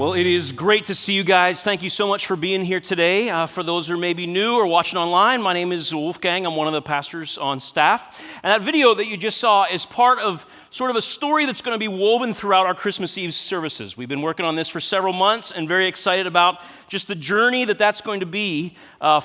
Well, it is great to see you guys. Thank you so much for being here today. For those who may be new or watching online, my name is Wolfgang. I'm one of the pastors on staff. And that video that you just saw is part of sort of a story that's going to be woven throughout our Christmas Eve services. We've been working on this for several months and very excited about just the journey that's going to be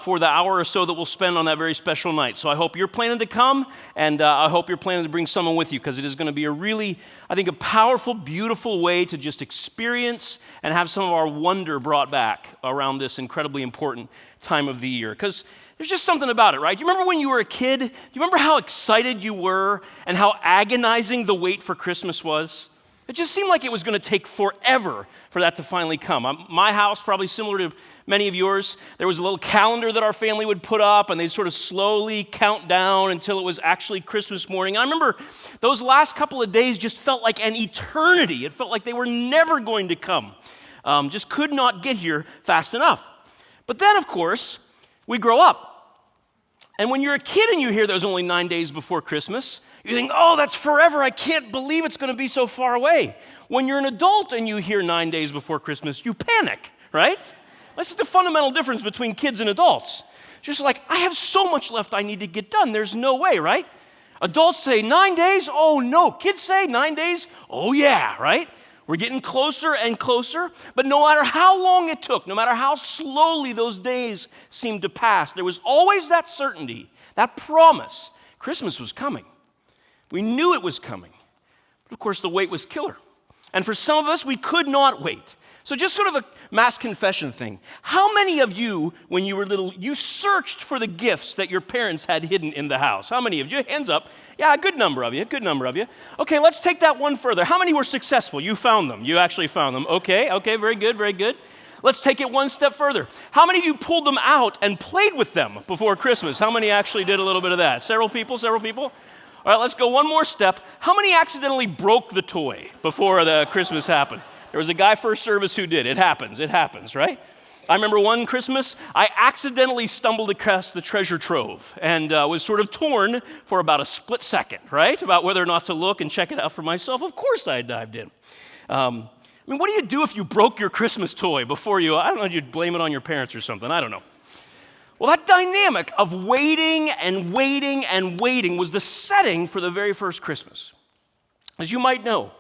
for the hour or so that we'll spend on that very special night. So I hope you're planning to come, and I hope you're planning to bring someone with you, because it is going to be a really, I think, a powerful, beautiful way to just experience and have some of our wonder brought back around this incredibly important time of the year. Because there's just something about it, right? Do you remember when you were a kid? Do you remember how excited you were and how agonizing the wait for Christmas was? It just seemed like it was going to take forever for that to finally come. My house, probably similar to many of yours, there was a little calendar that our family would put up, and they'd sort of slowly count down until it was actually Christmas morning. And I remember those last couple of days just felt like an eternity. It felt like they were never going to come. Just could not get here fast enough. But then, of course, we grow up. And when you're a kid and you hear there's only 9 days before Christmas, you think, oh, that's forever. I can't believe it's going to be so far away. When you're an adult and you hear 9 days before Christmas, you panic, right? That's the fundamental difference between kids and adults. It's just like, I have so much left I need to get done. There's no way, right? Adults say 9 days? Oh, no. Kids say 9 days? Oh, yeah, right? We're getting closer and closer, but no matter how long it took, no matter how slowly those days seemed to pass, there was always that certainty, that promise, Christmas was coming. We knew it was coming. But of course, the wait was killer. And for some of us, we could not wait. So just sort of a mass confession thing. How many of you, when you were little, you searched for the gifts that your parents had hidden in the house? How many of you? Hands up. Yeah, a good number of you, Okay, let's take that one further. How many were successful? You found them. You actually found them. Okay, very good. Let's take it one step further. How many of you pulled them out and played with them before Christmas? How many actually did a little bit of that? Several people? All right, let's go one more step. How many accidentally broke the toy before the Christmas happened? There was a guy first service who did. It happens, right? I remember one Christmas, I accidentally stumbled across the treasure trove and was sort of torn for about a split second, right? About whether or not to look and check it out for myself. Of course I dived in. What do you do if you broke your Christmas toy before you, I don't know, you'd blame it on your parents or something, I don't know. Well, that dynamic of waiting was the setting for the very first Christmas. As you might know,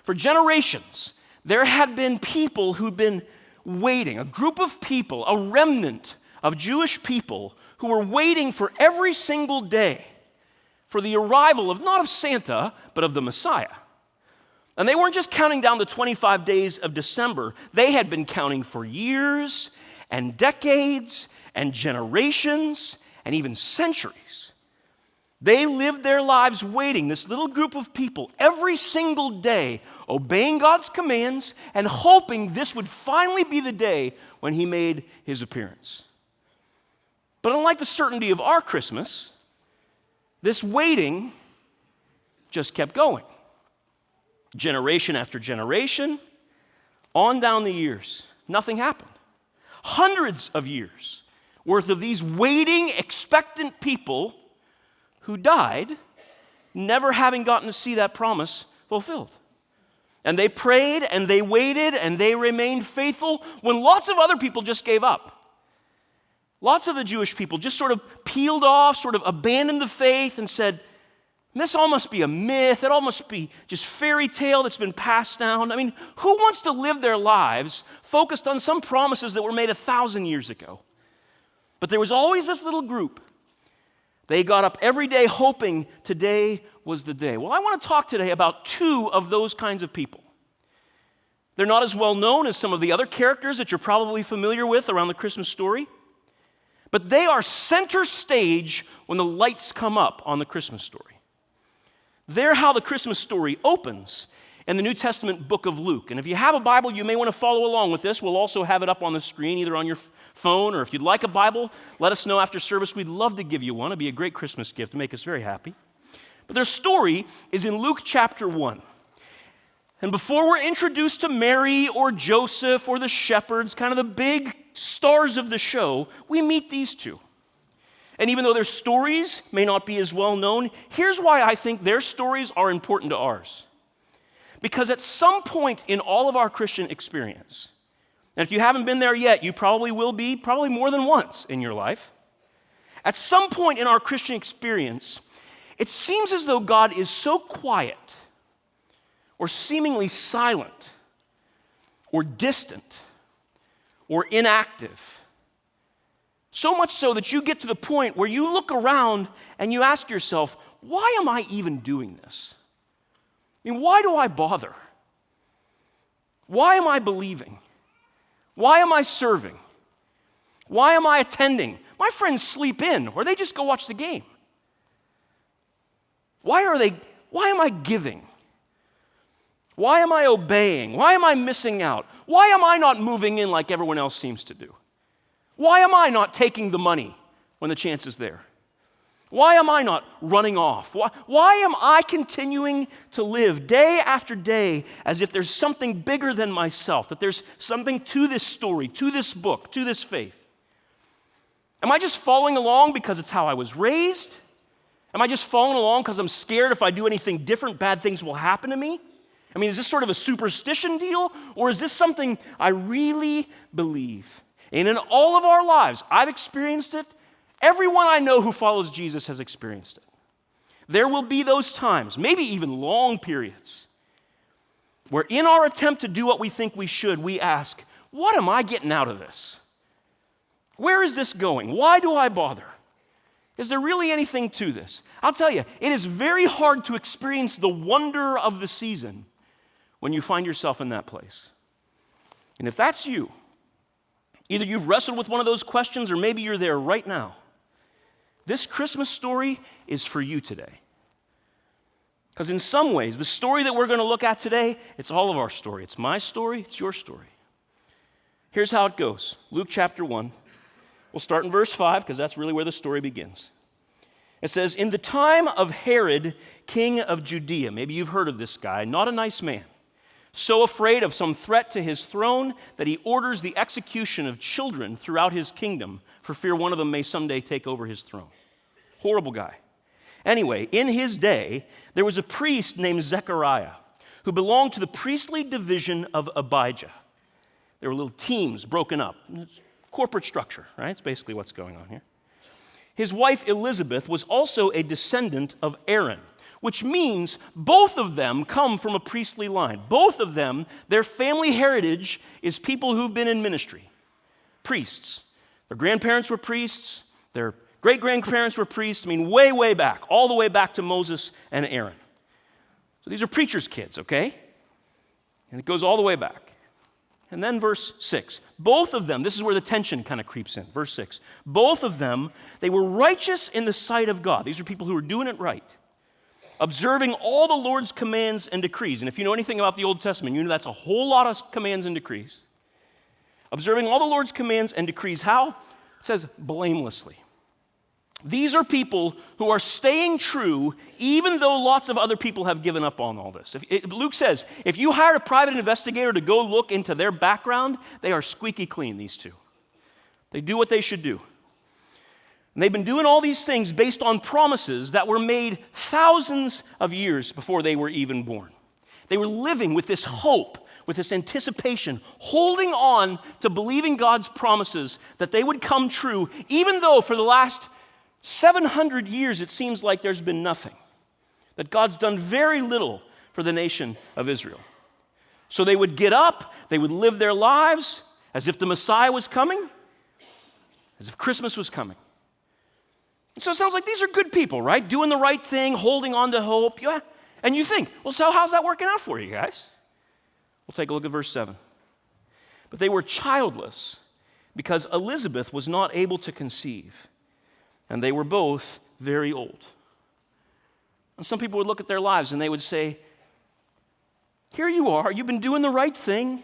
for generations, there had been people who'd been waiting, a group of people, a remnant of Jewish people who were waiting for every single day for the arrival of not of Santa, but of the Messiah. And they weren't just counting down the 25 days of December. They had been counting for years and decades and generations and even centuries. They lived their lives waiting, this little group of people, every single day, obeying God's commands and hoping this would finally be the day when He made His appearance. But unlike the certainty of our Christmas, this waiting just kept going. Generation after generation, on down the years, nothing happened. Hundreds of years worth of these waiting, expectant people who died, never having gotten to see that promise fulfilled. And they prayed, and they waited, and they remained faithful when lots of other people just gave up. Lots of the Jewish people just sort of peeled off, sort of abandoned the faith and said, this all must be a myth. It all must be just fairy tale that's been passed down. Who wants to live their lives focused on some promises that were made 1,000 years ago? But there was always this little group. They got up every day hoping today was the day. Well, I want to talk today about two of those kinds of people. They're not as well known as some of the other characters that you're probably familiar with around the Christmas story, but they are center stage when the lights come up on the Christmas story. They're how the Christmas story opens in the New Testament book of Luke. And if you have a Bible, you may want to follow along with this. We'll also have it up on the screen, either on your phone, or if you'd like a Bible, let us know after service. We'd love to give you one. It'd be a great Christmas gift to make us very happy. But their story is in Luke chapter 1. And before we're introduced to Mary or Joseph or the shepherds, kind of the big stars of the show, we meet these two. And even though their stories may not be as well known, here's why I think their stories are important to ours. Because at some point in all of our Christian experience, And if you haven't been there yet, you probably will be, probably more than once in your life. At some point in our Christian experience, it seems as though God is so quiet or seemingly silent or distant or inactive. So much so that you get to the point where you look around and you ask yourself, why am I even doing this? I mean, why do I bother? Why am I believing? Why am I serving? Why am I attending? My friends sleep in or they just go watch the game. Why am I giving? Why am I obeying? Why am I missing out? Why am I not moving in like everyone else seems to do? Why am I not taking the money when the chance is there? Why am I not running off? Why am I continuing to live day after day as if there's something bigger than myself, that there's something to this story, to this book, to this faith? Am I just following along because it's how I was raised? Am I just following along because I'm scared if I do anything different, bad things will happen to me? I mean, is this sort of a superstition deal, or is this something I really believe? And in all of our lives, I've experienced it. Everyone I know who follows Jesus has experienced it. There will be those times, maybe even long periods, where in our attempt to do what we think we should, we ask, what am I getting out of this? Where is this going? Why do I bother? Is there really anything to this? I'll tell you, it is very hard to experience the wonder of the season when you find yourself in that place. And if that's you, either you've wrestled with one of those questions or maybe you're there right now, this Christmas story is for you today. Because in some ways, the story that we're going to look at today, it's all of our story. It's my story, it's your story. Here's how it goes. Luke chapter 1. We'll start in verse 5 because that's really where the story begins. It says, in the time of Herod, king of Judea, maybe you've heard of this guy, not a nice man, so afraid of some threat to his throne that he orders the execution of children throughout his kingdom for fear one of them may someday take over his throne. Horrible guy. Anyway, in his day, there was a priest named Zechariah who belonged to the priestly division of Abijah. There were little teams broken up. It's corporate structure, right? It's basically what's going on here. His wife Elizabeth was also a descendant of Aaron, which means both of them come from a priestly line. Both of them, their family heritage is people who've been in ministry, priests. Their grandparents were priests, their great-grandparents were priests, I mean, way, way back, all the way back to Moses and Aaron. So these are preachers' kids, okay? And it goes all the way back. And then verse 6, both of them, this is where the tension kind of creeps in, verse 6, both of them, they were righteous in the sight of God. These are people who were doing it right, observing all the Lord's commands and decrees. And if you know anything about the Old Testament, you know that's a whole lot of commands and decrees. Observing all the Lord's commands and decrees, how? It says blamelessly. These are people who are staying true even though lots of other people have given up on all this. Luke says, if you hired a private investigator to go look into their background, they are squeaky clean, these two. They do what they should do. And they've been doing all these things based on promises that were made thousands of years before they were even born. They were living with this hope, with this anticipation, holding on to believing God's promises that they would come true, even though for the last 700 years it seems like there's been nothing, that God's done very little for the nation of Israel. So they would get up, they would live their lives as if the Messiah was coming, as if Christmas was coming. And so it sounds like these are good people, right? Doing the right thing, holding on to hope. Yeah. And you think, well, so how's that working out for you guys? We'll take a look at verse 7. But they were childless because Elizabeth was not able to conceive, and they were both very old. And some people would look at their lives and they would say, here you are, you've been doing the right thing.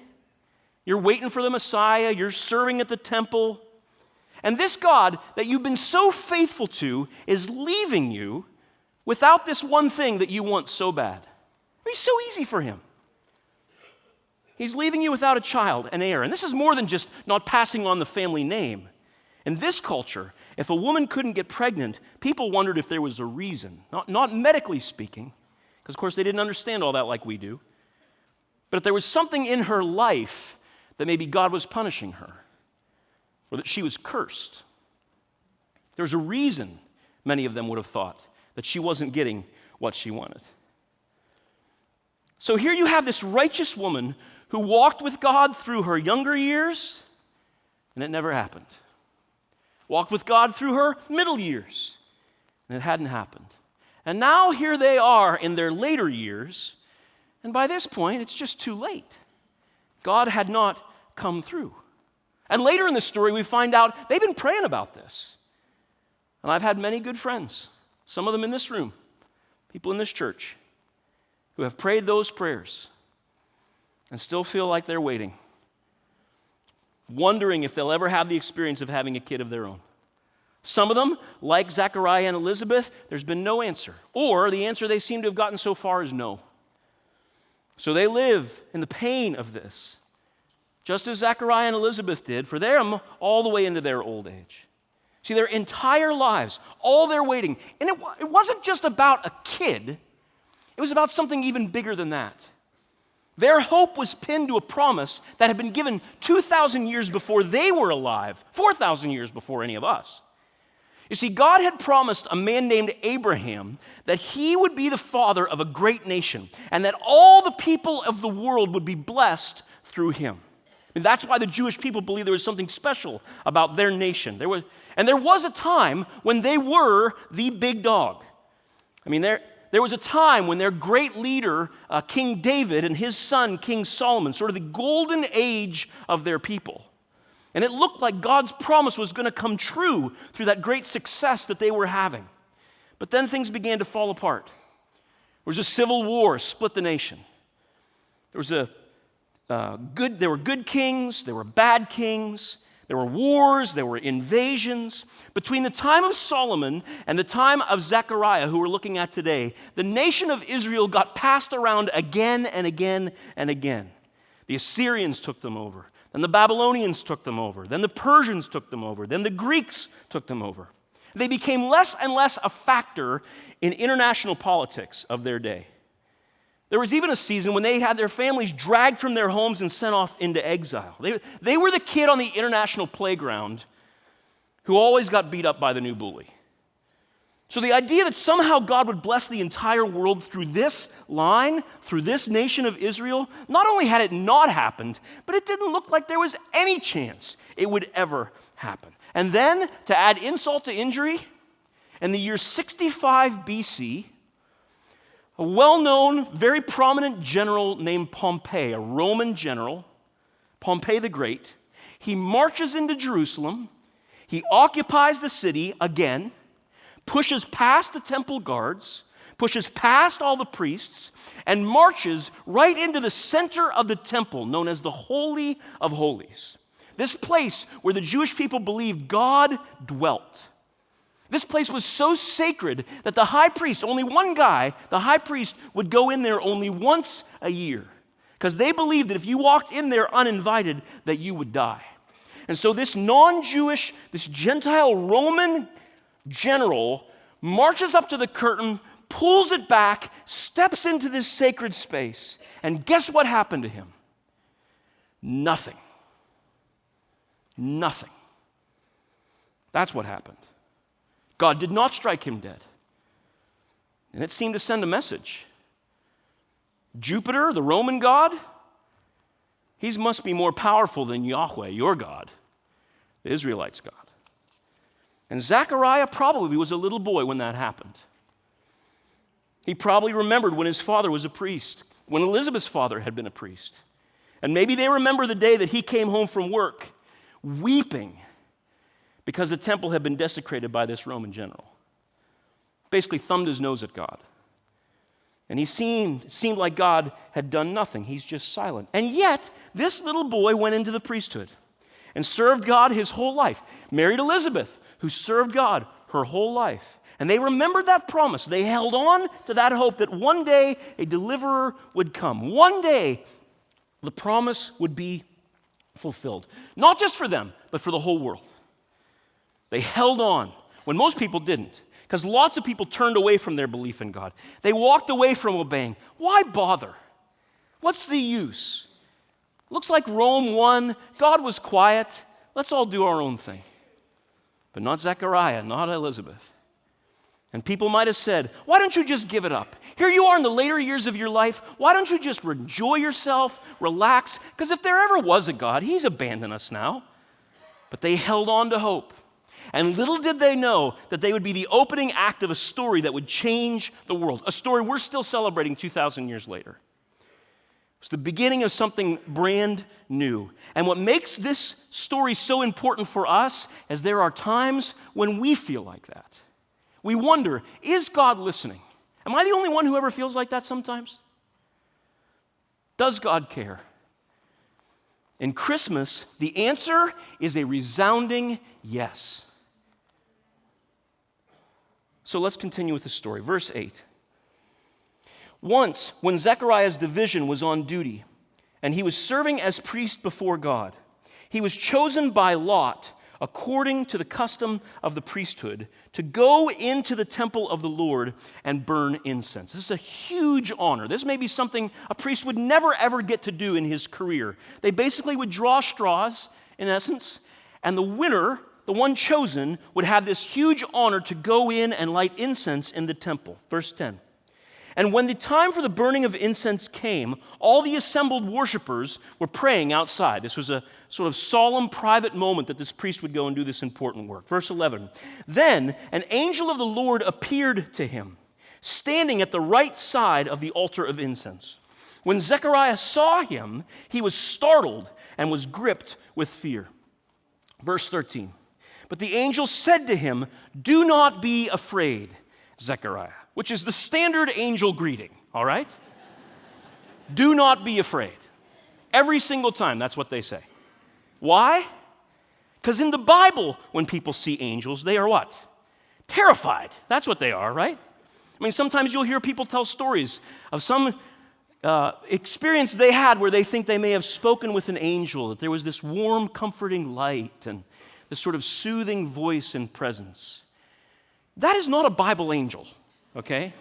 You're waiting for the Messiah, you're serving at the temple. And this God that you've been so faithful to is leaving you without this one thing that you want so bad. It's so easy for him. He's leaving you without a child, an heir. And this is more than just not passing on the family name. In this culture, if a woman couldn't get pregnant, people wondered if there was a reason. Not medically speaking, because of course they didn't understand all that like we do. But if there was something in her life that maybe God was punishing her or that she was cursed. There's a reason, many of them would have thought, that she wasn't getting what she wanted. So here you have this righteous woman who walked with God through her younger years, and it never happened. Walked with God through her middle years, and it hadn't happened. And now here they are in their later years, and by this point, it's just too late. God had not come through. And later in the story, we find out they've been praying about this. And I've had many good friends, some of them in this room, people in this church, who have prayed those prayers and still feel like they're waiting, wondering if they'll ever have the experience of having a kid of their own. Some of them, like Zechariah and Elizabeth, there's been no answer. Or the answer they seem to have gotten so far is no. So they live in the pain of this, just as Zechariah and Elizabeth did, for them all the way into their old age. See, their entire lives, all they're waiting. And it wasn't just about a kid. It was about something even bigger than that. Their hope was pinned to a promise that had been given 2,000 years before they were alive, 4,000 years before any of us. You see, God had promised a man named Abraham that he would be the father of a great nation and that all the people of the world would be blessed through him. And that's why the Jewish people believed there was something special about their nation. There was a time when they were the big dog. I mean, there was a time when their great leader, King David, and his son, King Solomon, sort of the golden age of their people. And it looked like God's promise was going to come true through that great success that they were having. But then things began to fall apart. There was a civil war, split the nation. There were good kings, there were bad kings, there were wars, there were invasions. Between the time of Solomon and the time of Zechariah, who we're looking at today, the nation of Israel got passed around again and again and again. The Assyrians took them over. Then the Babylonians took them over. Then the Persians took them over. Then the Greeks took them over. They became less and less a factor in international politics of their day. There was even a season when they had their families dragged from their homes and sent off into exile. They were the kid on the international playground who always got beat up by the new bully. So the idea that somehow God would bless the entire world through this line, through this nation of Israel, not only had it not happened, but it didn't look like there was any chance it would ever happen. And then, to add insult to injury, in the year 65 BC, a well-known, very prominent general named Pompey, a Roman general, Pompey the Great, he marches into Jerusalem, he occupies the city again, pushes past the temple guards, pushes past all the priests, and marches right into the center of the temple, known as the Holy of Holies. This place where the Jewish people believed God dwelt. This place was so sacred that the high priest, only one guy, the high priest, would go in there only once a year, because they believed that if you walked in there uninvited, that you would die. And so this non-Jewish, this Gentile Roman general marches up to the curtain, pulls it back, steps into this sacred space, and guess what happened to him? Nothing. Nothing. That's what happened. God did not strike him dead. And it seemed to send a message. Jupiter, the Roman god, he must be more powerful than Yahweh, your God, the Israelites' God. And Zechariah probably was a little boy when that happened. He probably remembered when his father was a priest, when Elizabeth's father had been a priest. And maybe they remember the day that he came home from work weeping because the temple had been desecrated by this Roman general. Basically thumbed his nose at God. And it seemed like God had done nothing. He's just silent. And yet, this little boy went into the priesthood and served God his whole life. Married Elizabeth, who served God her whole life. And they remembered that promise. They held on to that hope that one day a deliverer would come. One day the promise would be fulfilled. Not just for them, but for the whole world. They held on when most people didn't, because lots of people turned away from their belief in God. They walked away from obeying. Why bother? What's the use? Looks like Rome won. God was quiet. Let's all do our own thing. But not Zechariah, not Elizabeth. And people might have said, why don't you just give it up? Here you are in the later years of your life. Why don't you just enjoy yourself, relax? Because if there ever was a God, he's abandoned us now. But they held on to hope. And little did they know that they would be the opening act of a story that would change the world, a story we're still celebrating 2,000 years later. It's the beginning of something brand new. And what makes this story so important for us is there are times when we feel like that. We wonder, is God listening? Am I the only one who ever feels like that sometimes? Does God care? In Christmas, the answer is a resounding yes. So let's continue with the story. Verse 8. Once, when Zechariah's division was on duty, and he was serving as priest before God, he was chosen by lot, according to the custom of the priesthood, to go into the temple of the Lord and burn incense. This is a huge honor. This may be something a priest would never, ever get to do in his career. They basically would draw straws, in essence, and the winner, the one chosen, would have this huge honor to go in and light incense in the temple. Verse 10. And when the time for the burning of incense came, all the assembled worshipers were praying outside. This was a sort of solemn, private moment that this priest would go and do this important work. Verse 11. Then an angel of the Lord appeared to him, standing at the right side of the altar of incense. When Zechariah saw him, he was startled and was gripped with fear. Verse 13. But the angel said to him, "Do not be afraid, Zechariah," which is the standard angel greeting, all right? Do not be afraid. Every single time, that's what they say. Why? Because in the Bible, when people see angels, they are what? Terrified. That's what they are, right? I mean, sometimes you'll hear people tell stories of some experience they had where they think they may have spoken with an angel, that there was this warm, comforting light and this sort of soothing voice and presence. That is not a Bible angel, okay?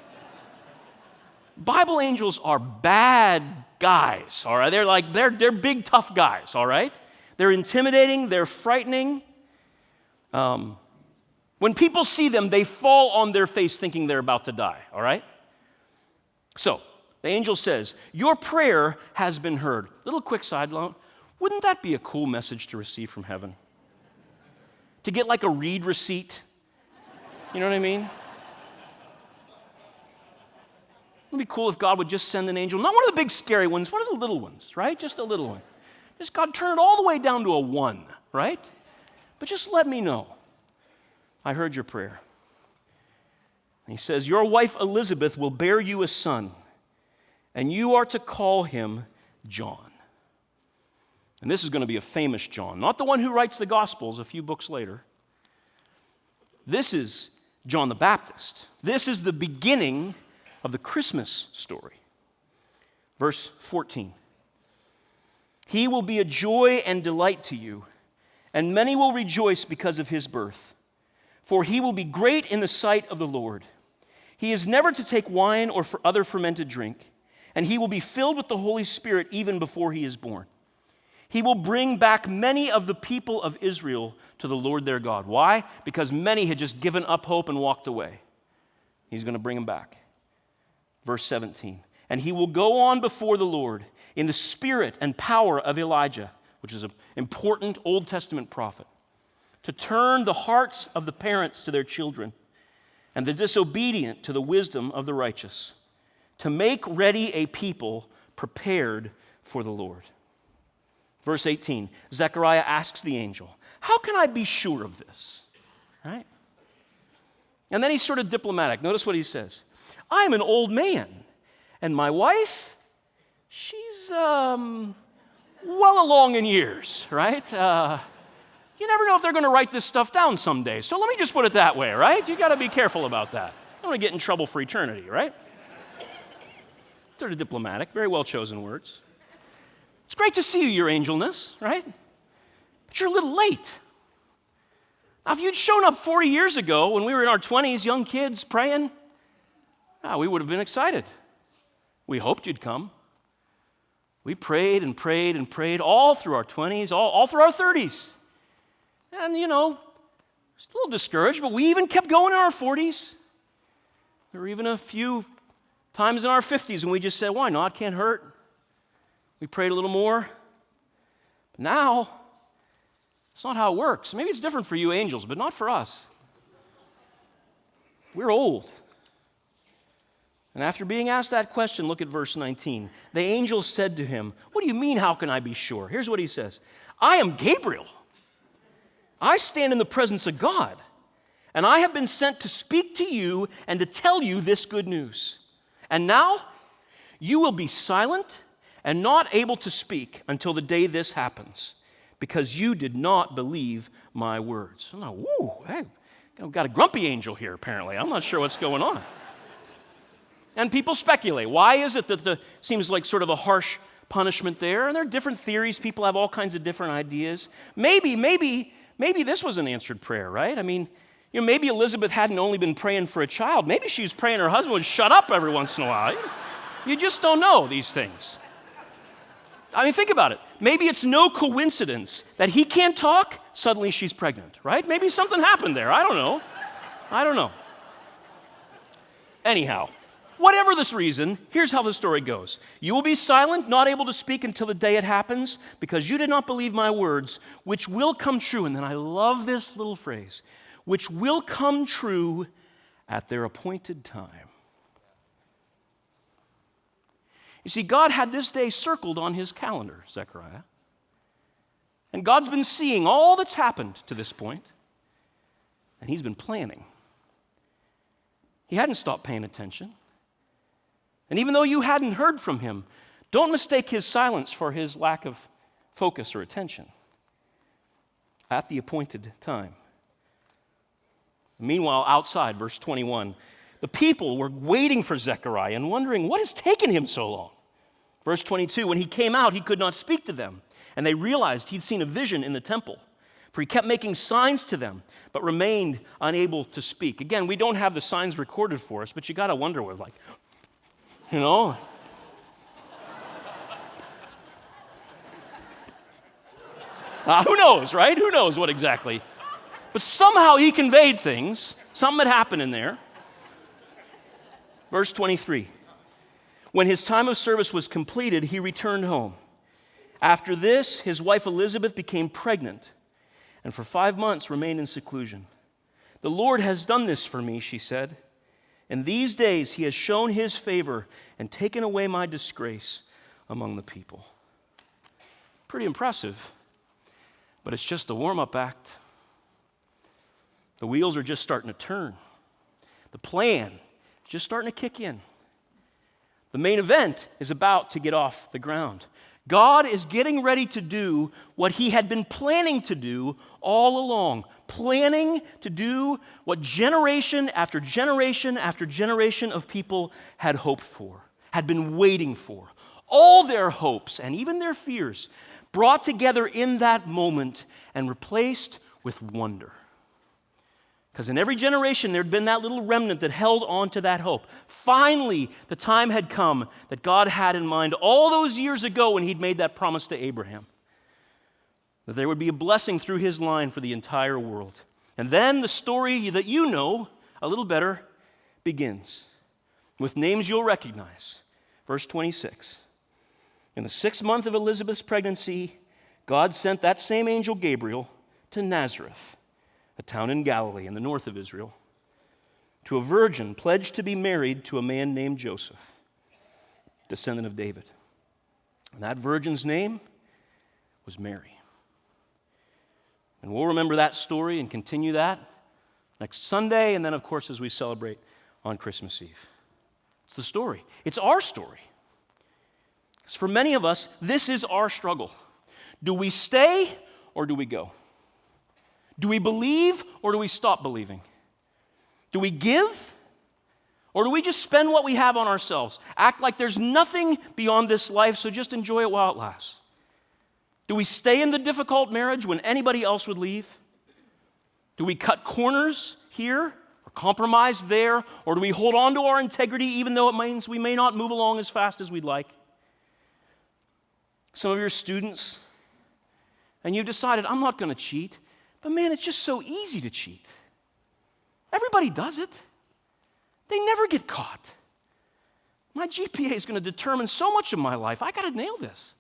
Bible angels are bad guys, all right? They're big, tough guys, all right? They're intimidating, they're frightening. When people see them, they fall on their face thinking they're about to die, all right? So, the angel says, "Your prayer has been heard." Little quick side note, wouldn't that be a cool message to receive from heaven? To get like a read receipt. You know what I mean? It'd be cool if God would just send an angel, not one of the big scary ones, one of the little ones, right? Just a little one. Just God turn it all the way down to a 1, right? But just let me know. I heard your prayer. And he says, "Your wife Elizabeth will bear you a son, and you are to call him John." And this is going to be a famous John, not the one who writes the Gospels a few books later. This is John the Baptist. This is the beginning of the Christmas story. Verse 14. "He will be a joy and delight to you, and many will rejoice because of his birth. For he will be great in the sight of the Lord. He is never to take wine or for other fermented drink, and he will be filled with the Holy Spirit even before he is born. He will bring back many of the people of Israel to the Lord their God." Why? Because many had just given up hope and walked away. He's going to bring them back. Verse 17. "And he will go on before the Lord in the spirit and power of Elijah," which is an important Old Testament prophet, "to turn the hearts of the parents to their children and the disobedient to the wisdom of the righteous, to make ready a people prepared for the Lord." Verse 18, Zechariah asks the angel, "How can I be sure of this?" Right? And then he's sort of diplomatic. Notice what he says. "I'm an old man, and my wife, she's well along in years," right? You never know if they're going to write this stuff down someday. So let me just put it that way, right? You got to be careful about that. I don't want to get in trouble for eternity, right? Sort of diplomatic, very well chosen words. "It's great to see you, your angelness," right? "But you're a little late. Now, if you'd shown up 40 years ago when we were in our 20s, young kids praying, we would have been excited. We hoped you'd come. We prayed and prayed and prayed all through our 20s, all through our 30s. And, just a little discouraged, but we even kept going in our 40s. There were even a few times in our 50s when we just said, why not? Can't hurt. We prayed a little more. But now, it's not how it works. Maybe it's different for you angels, but not for us. We're old. And after being asked that question, look at verse 19. The angel said to him, what do you mean, how can I be sure? Here's what he says. I am Gabriel. I stand in the presence of God, and I have been sent to speak to you and to tell you this good news. And now, you will be silent and not able to speak until the day this happens, because you did not believe my words. I'm like, woo, hey, I've got a grumpy angel here, apparently. I'm not sure what's going on. And people speculate. Why is it that seems like sort of a harsh punishment there? And there are different theories. People have all kinds of different ideas. Maybe this was an answered prayer, right? I mean, maybe Elizabeth hadn't only been praying for a child. Maybe she was praying her husband would shut up every once in a while. You just don't know these things. I mean, think about it. Maybe it's no coincidence that he can't talk, suddenly she's pregnant, right? Maybe something happened there. I don't know. Anyhow, whatever this reason, here's how the story goes. You will be silent, not able to speak until the day it happens, because you did not believe my words, which will come true. And then I love this little phrase, which will come true at their appointed time. You see, God had this day circled on his calendar, Zechariah. And God's been seeing all that's happened to this point, and he's been planning. He hadn't stopped paying attention. And even though you hadn't heard from him, don't mistake his silence for his lack of focus or attention. At the appointed time. Meanwhile, outside, verse 21, the people were waiting for Zechariah and wondering, what has taken him so long? Verse 22, when he came out, he could not speak to them, and they realized he'd seen a vision in the temple, for he kept making signs to them, but remained unable to speak. Again, we don't have the signs recorded for us, but you got to wonder what, who knows, right? Who knows what exactly? But somehow he conveyed things. Something had happened in there. Verse 23. When his time of service was completed, he returned home. After this, his wife Elizabeth became pregnant, and for 5 months remained in seclusion. The Lord has done this for me, she said. In these days he has shown his favor and taken away my disgrace among the people. Pretty impressive, but it's just a warm-up act. The wheels are just starting to turn. The plan is just starting to kick in. The main event is about to get off the ground. God is getting ready to do what he had been planning to do all along, planning to do what generation after generation after generation of people had hoped for, had been waiting for. All their hopes and even their fears brought together in that moment and replaced with wonder. Because in every generation, there had been that little remnant that held on to that hope. Finally, the time had come that God had in mind all those years ago when he'd made that promise to Abraham, that there would be a blessing through his line for the entire world. And then the story that you know a little better begins with names you'll recognize. Verse 26. In the 6th month of Elizabeth's pregnancy, God sent that same angel Gabriel to Nazareth, a town in Galilee in the north of Israel, to a virgin pledged to be married to a man named Joseph, descendant of David. And that virgin's name was Mary. And we'll remember that story and continue that next Sunday, and then, of course, as we celebrate on Christmas Eve. It's the story. It's our story. Because for many of us, this is our struggle. Do we stay or do we go? Do we believe or do we stop believing? Do we give or do we just spend what we have on ourselves? Act like there's nothing beyond this life, so just enjoy it while it lasts. Do we stay in the difficult marriage when anybody else would leave? Do we cut corners here or compromise there? Or do we hold on to our integrity even though it means we may not move along as fast as we'd like? some of your students, and you've decided, I'm not going to cheat, but man, it's just so easy to cheat. Everybody does it. They never get caught. My GPA is going to determine so much of my life. I got to nail this.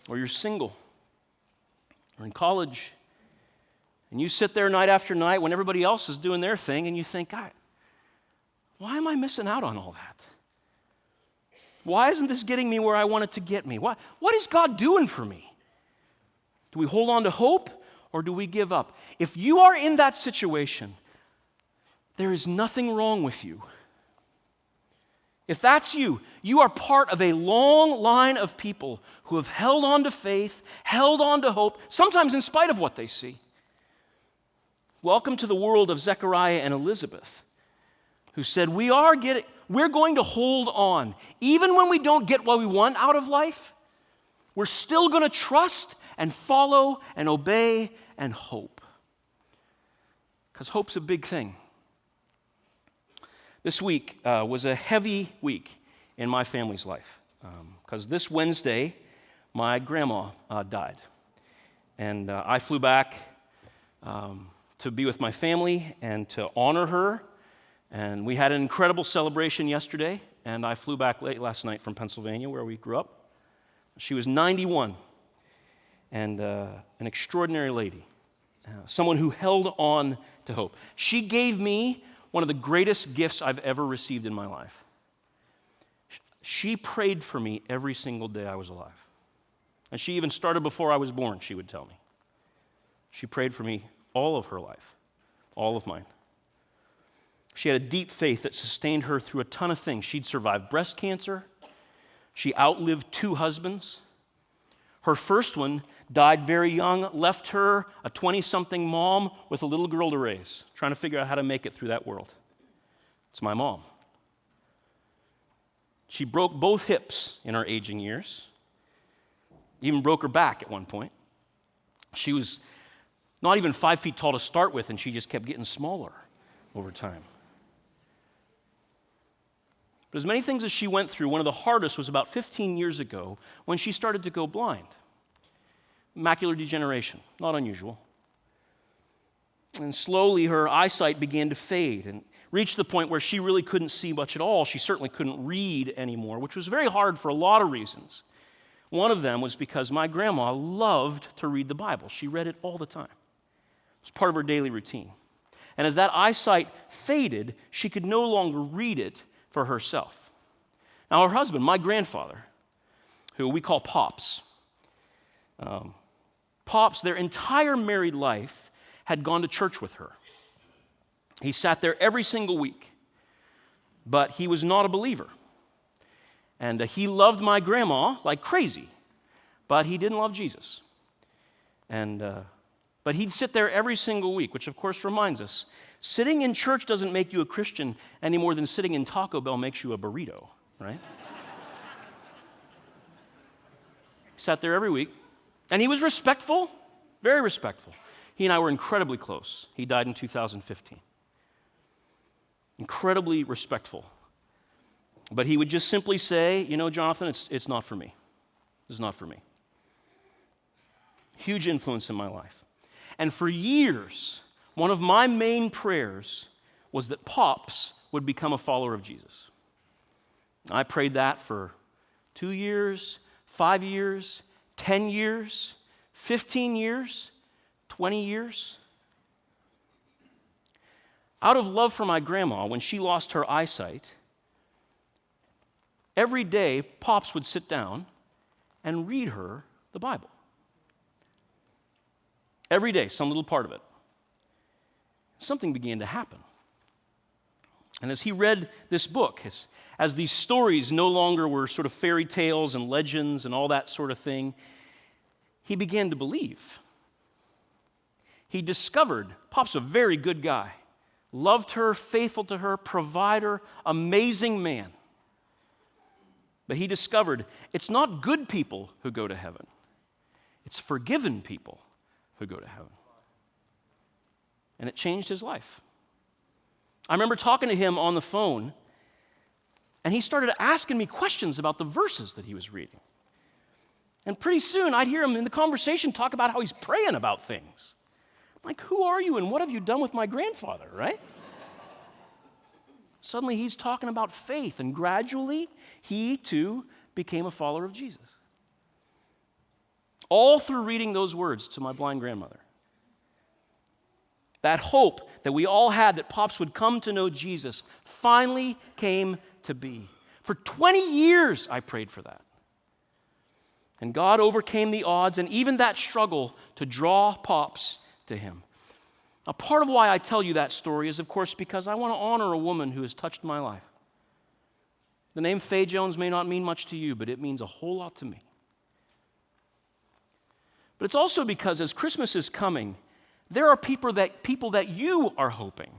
Or you're single, or in college, and you sit there night after night when everybody else is doing their thing, and you think, God, why am I missing out on all that? Why isn't this getting me where I want it to get me? What is God doing for me? Do we hold on to hope, or do we give up? If you are in that situation, there is nothing wrong with you. If that's you, you are part of a long line of people who have held on to faith, held on to hope, sometimes in spite of what they see. Welcome to the world of Zechariah and Elizabeth, who said, we're going to hold on. Even when we don't get what we want out of life, we're still going to trust and follow and obey and hope. Because hope's a big thing. This week was a heavy week in my family's life. Because this Wednesday, my grandma died. And I flew back to be with my family and to honor her. And we had an incredible celebration yesterday. And I flew back late last night from Pennsylvania, where we grew up. She was 91 and an extraordinary lady, someone who held on to hope. She gave me one of the greatest gifts I've ever received in my life. She prayed for me every single day I was alive. And she even started before I was born, she would tell me. She prayed for me all of her life, all of mine. She had a deep faith that sustained her through a ton of things. She'd survived breast cancer. She outlived 2 husbands. Her first one died very young, left her a 20-something mom with a little girl to raise, trying to figure out how to make it through that world. It's my mom. She broke both hips in her aging years, even broke her back at one point. She was not even 5 feet tall to start with, and she just kept getting smaller over time. But as many things as she went through, one of the hardest was about 15 years ago when she started to go blind. Macular degeneration, not unusual. And slowly her eyesight began to fade and reached the point where she really couldn't see much at all. She certainly couldn't read anymore, which was very hard for a lot of reasons. One of them was because my grandma loved to read the Bible. She read it all the time. It was part of her daily routine. And as that eyesight faded, she could no longer read it for herself. Now her husband, my grandfather, who we call Pops, Pops, their entire married life, had gone to church with her. He sat there every single week, but he was not a believer. And he loved my grandma like crazy, but he didn't love Jesus. But he'd sit there every single week, which of course reminds us, sitting in church doesn't make you a Christian any more than sitting in Taco Bell makes you a burrito, right? He sat there every week, and he was respectful, very respectful. He and I were incredibly close. He died in 2015. Incredibly respectful. But he would just simply say, you know, Jonathan, it's not for me. It's not for me. Huge influence in my life. And for years, one of my main prayers was that Pops would become a follower of Jesus. I prayed that for 2 years, 5 years, 10 years, 15 years, 20 years. Out of love for my grandma, when she lost her eyesight, every day Pops would sit down and read her the Bible. Every day, some little part of it. Something began to happen. And as he read this book, as these stories no longer were sort of fairy tales and legends and all that sort of thing, he began to believe. He discovered Pop's a very good guy, loved her, faithful to her, provider, amazing man. But he discovered it's not good people who go to heaven. It's forgiven people who go to heaven. And it changed his life. I remember talking to him on the phone, and he started asking me questions about the verses that he was reading. And pretty soon I'd hear him in the conversation talk about how he's praying about things. I'm like, who are you and what have you done with my grandfather, right? Suddenly he's talking about faith, and gradually he too became a follower of Jesus. All through reading those words to my blind grandmother. That hope that we all had that Pops would come to know Jesus finally came to be. For 20 years I prayed for that. And God overcame the odds and even that struggle to draw Pops to him. Now, part of why I tell you that story is, of course, because I want to honor a woman who has touched my life. The name Faye Jones may not mean much to you, but it means a whole lot to me. But it's also because as Christmas is coming, there are people that you are hoping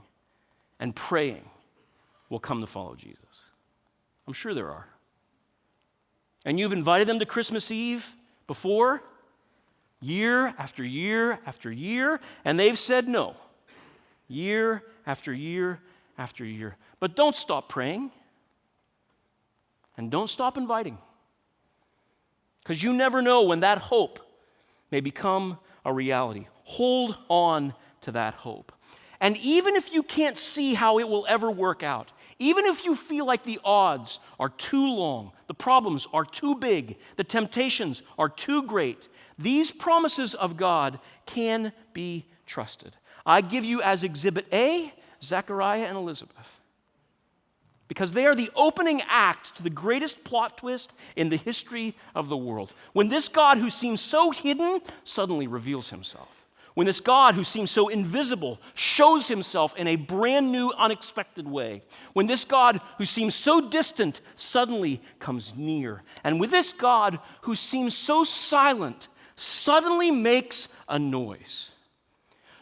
and praying will come to follow Jesus. I'm sure there are. And you've invited them to Christmas Eve before, year after year after year, and they've said no. Year after year after year. But don't stop praying. And don't stop inviting. Because you never know when that hope may become a reality. Hold on to that hope. And even if you can't see how it will ever work out, even if you feel like the odds are too long, the problems are too big, the temptations are too great, these promises of God can be trusted. I give you as Exhibit A, Zechariah and Elizabeth. Because they are the opening act to the greatest plot twist in the history of the world. When this God who seems so hidden suddenly reveals himself. When this God who seems so invisible shows himself in a brand new, unexpected way. When this God who seems so distant suddenly comes near. And with this God who seems so silent suddenly makes a noise.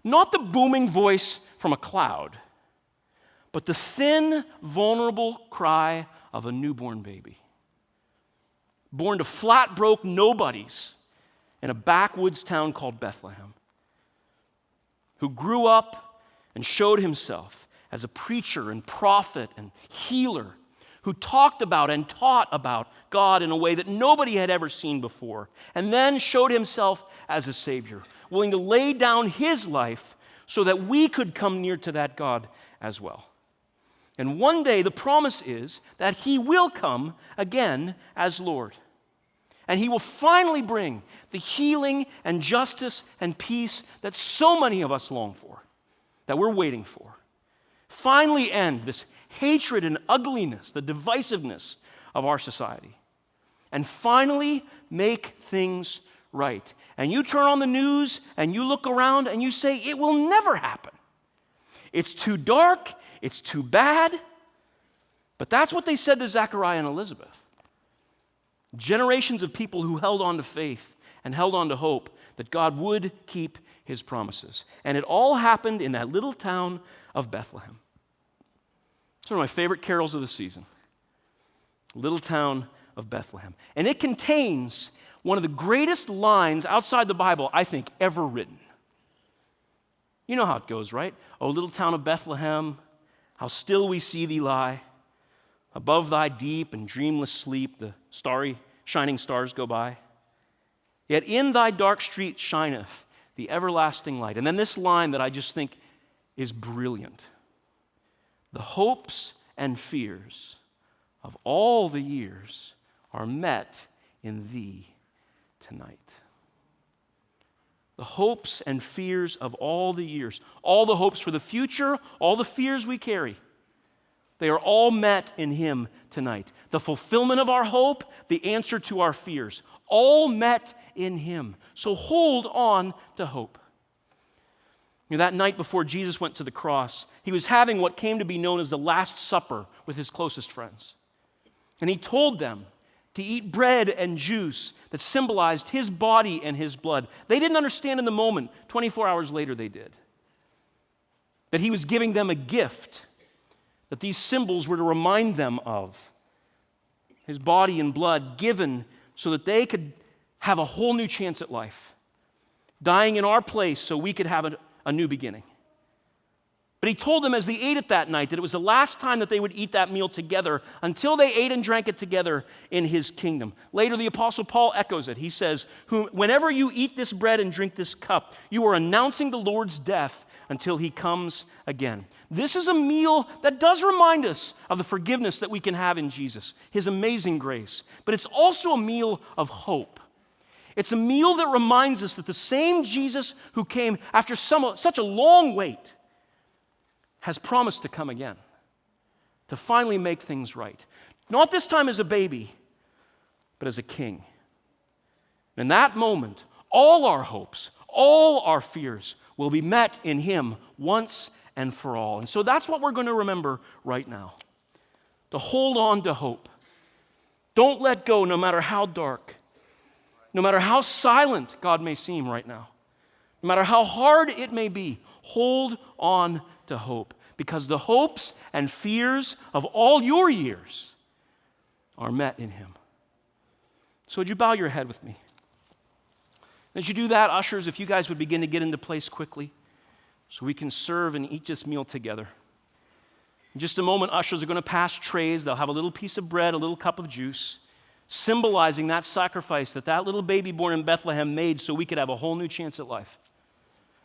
Not the booming voice from a cloud, but the thin, vulnerable cry of a newborn baby. Born to flat, broke nobodies in a backwoods town called Bethlehem. Who grew up and showed himself as a preacher and prophet and healer. Who talked about and taught about God in a way that nobody had ever seen before. And then showed himself as a Savior. Willing to lay down his life so that we could come near to that God as well. And one day the promise is that he will come again as Lord. And he will finally bring the healing and justice and peace that so many of us long for, that we're waiting for. Finally end this hatred and ugliness, the divisiveness of our society. And finally make things right. And you turn on the news and you look around and you say, it will never happen. It's too dark. It's too bad. But that's what they said to Zechariah and Elizabeth. Generations of people who held on to faith and held on to hope that God would keep his promises. And it all happened in that little town of Bethlehem. It's one of my favorite carols of the season. Little town of Bethlehem. And it contains one of the greatest lines outside the Bible, I think, ever written. You know how it goes, right? Oh, little town of Bethlehem, how still we see thee lie. Above thy deep and dreamless sleep, the starry, shining stars go by. Yet in thy dark street shineth the everlasting light. And then this line that I just think is brilliant. The hopes and fears of all the years are met in thee tonight. The hopes and fears of all the years, all the hopes for the future, all the fears we carry, they are all met in him tonight. The fulfillment of our hope, the answer to our fears, all met in him. So hold on to hope. You know, that night before Jesus went to the cross, he was having what came to be known as the Last Supper with his closest friends. And he told them to eat bread and juice that symbolized his body and his blood. They didn't understand in the moment. 24 hours later, they did. That he was giving them a gift, that these symbols were to remind them of his body and blood given so that they could have a whole new chance at life, dying in our place so we could have a new beginning. But he told them as they ate it that night that it was the last time that they would eat that meal together until they ate and drank it together in his kingdom. Later, the Apostle Paul echoes it. He says, whenever you eat this bread and drink this cup, you are announcing the Lord's death until he comes again. This is a meal that does remind us of the forgiveness that we can have in Jesus, his amazing grace. But it's also a meal of hope. It's a meal that reminds us that the same Jesus who came after such a long wait has promised to come again, to finally make things right. Not this time as a baby, but as a king. In that moment, all our hopes, all our fears will be met in him once and for all. And so that's what we're going to remember right now. To hold on to hope. Don't let go no matter how dark, no matter how silent God may seem right now, no matter how hard it may be. Hold on to hope, because the hopes and fears of all your years are met in him. So would you bow your head with me? As you do that, ushers, if you guys would begin to get into place quickly so we can serve and eat this meal together. In just a moment, ushers are going to pass trays. They'll have a little piece of bread, a little cup of juice, symbolizing that sacrifice that little baby born in Bethlehem made so we could have a whole new chance at life.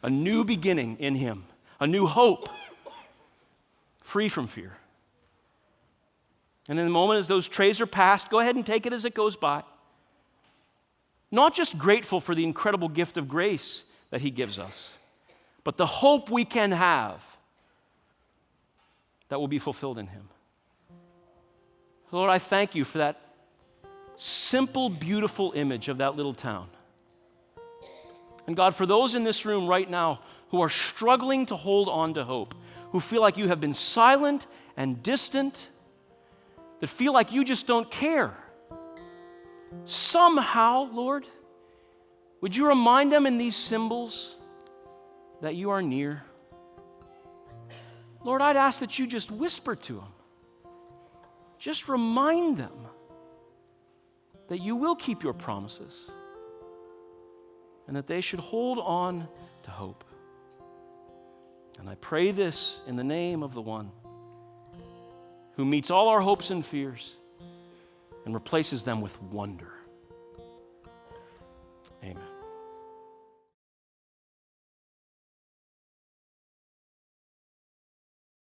A new beginning in him, a new hope, free from fear. And in a moment, as those trays are passed, go ahead and take it as it goes by. Not just grateful for the incredible gift of grace that he gives us, but the hope we can have that will be fulfilled in him. Lord, I thank you for that simple, beautiful image of that little town. And God, for those in this room right now who are struggling to hold on to hope, who feel like you have been silent and distant, that feel like you just don't care, somehow, Lord, would you remind them in these symbols that you are near? Lord, I'd ask that you just whisper to them. Just remind them that you will keep your promises and that they should hold on to hope. And I pray this in the name of the one who meets all our hopes and fears and replaces them with wonder. Amen.